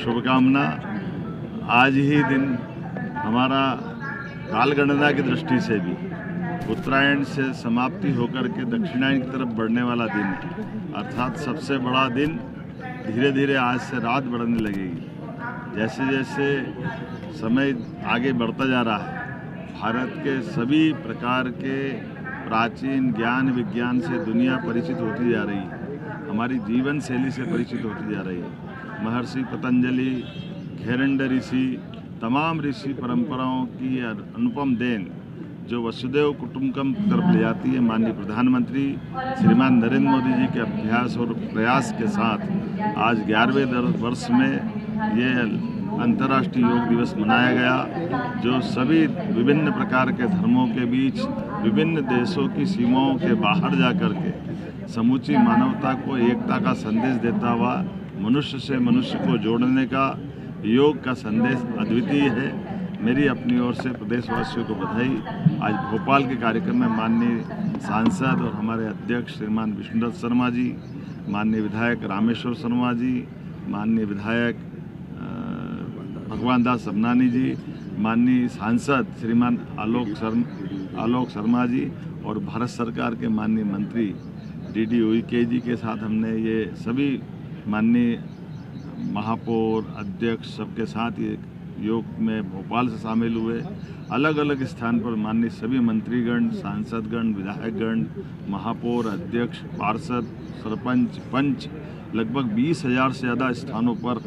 शुभकामना। आज ही दिन हमारा कालगणना की दृष्टि से भी उत्तरायण से समाप्ति होकर के दक्षिणायन की तरफ बढ़ने वाला दिन है, अर्थात सबसे बड़ा दिन धीरे धीरे आज से रात बढ़ने लगेगी। जैसे जैसे समय आगे बढ़ता जा रहा है, भारत के सभी प्रकार के प्राचीन ज्ञान विज्ञान से दुनिया परिचित होती जा रही है, हमारी जीवन शैली से परिचित होती जा रही है। महर्षि पतंजलि, घेरंड ऋषि, तमाम ऋषि परंपराओं की अनुपम देन जो वसुदेव कुटुंबकम की तरफ ले जाती है, माननीय प्रधानमंत्री श्रीमान नरेंद्र मोदी जी के अभ्यास और प्रयास के साथ आज 11वें वर्ष में ये अंतर्राष्ट्रीय योग दिवस मनाया गया, जो सभी विभिन्न प्रकार के धर्मों के बीच विभिन्न देशों की सीमाओं के बाहर जा कर के समूची मानवता को एकता का संदेश देता हुआ मनुष्य से मनुष्य को जोड़ने का योग का संदेश अद्वितीय है। मेरी अपनी ओर से प्रदेशवासियों को बधाई। आज भोपाल के कार्यक्रम में माननीय सांसद और हमारे अध्यक्ष श्रीमान विष्णुदत्त शर्मा जी, माननीय विधायक रामेश्वर शर्मा जी, माननीय विधायक भगवान दास सबनानी जी, माननीय सांसद श्रीमान आलोक शर्मा जी और भारत सरकार के माननीय मंत्री डी उइके जी के साथ हमने ये सभी माननीय महापौर अध्यक्ष सबके साथ ये योग में भोपाल से शामिल हुए। अलग अलग स्थान पर माननीय सभी मंत्रीगण, सांसदगण, विधायकगण, महापौर, अध्यक्ष, पार्षद, सरपंच, पंच, लगभग 20,000 से ज़्यादा स्थानों पर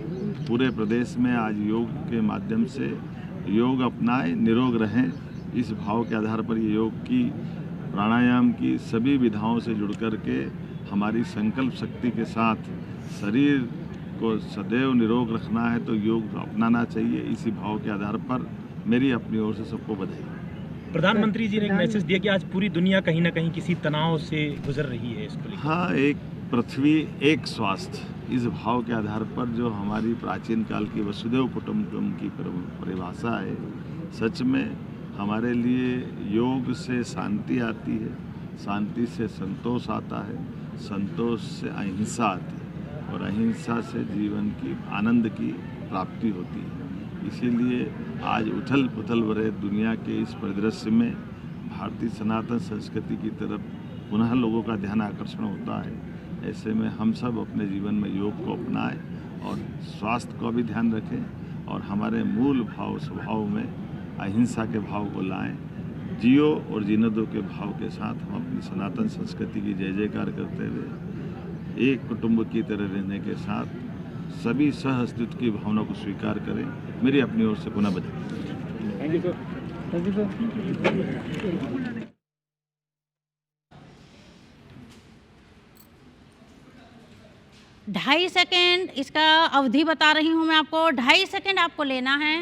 पूरे प्रदेश में आज योग के माध्यम से योग अपनाएं, निरोग रहें, इस भाव के आधार पर ये योग की, प्राणायाम की सभी विधाओं से जुड़ कर के हमारी संकल्प शक्ति के साथ शरीर को सदैव निरोग रखना है तो योग अपनाना चाहिए। इसी भाव के आधार पर मेरी अपनी ओर से सबको बधाई। प्रधानमंत्री जी ने एक मैसेज दिया कि आज पूरी दुनिया कहीं ना कहीं किसी तनाव से गुजर रही है, इसको लेकर। हाँ, एक पृथ्वी एक स्वास्थ्य, इस भाव के आधार पर जो हमारी प्राचीन काल की वसुदेव कुटुंबकम की परिभाषा है, सच में हमारे लिए योग से शांति आती है, शांति से संतोष आता है, संतोष से अहिंसा आती है और अहिंसा से जीवन की आनंद की प्राप्ति होती है। इसीलिए आज उथल पुथल भरे दुनिया के इस परिदृश्य में भारतीय सनातन संस्कृति की तरफ पुनः लोगों का ध्यान आकर्षण होता है। ऐसे में हम सब अपने जीवन में योग को अपनाएं और स्वास्थ्य का भी ध्यान रखें और हमारे मूल भाव स्वभाव में अहिंसा के भाव को लाएं। जियो और जीने दो के भाव के साथ हम अपनी सनातन संस्कृति की जय जयकार करते हुए एक कुटुंब की तरह रहने के साथ सभी सह अस्तित्व की भावना को स्वीकार करें। मेरी अपनी ओर से पुनः बधाई। Thank you sir. Thank you sir. 2.5 second इसका अवधि बता रही हूँ मैं आपको। 2.5 सेकेंड आपको लेना है।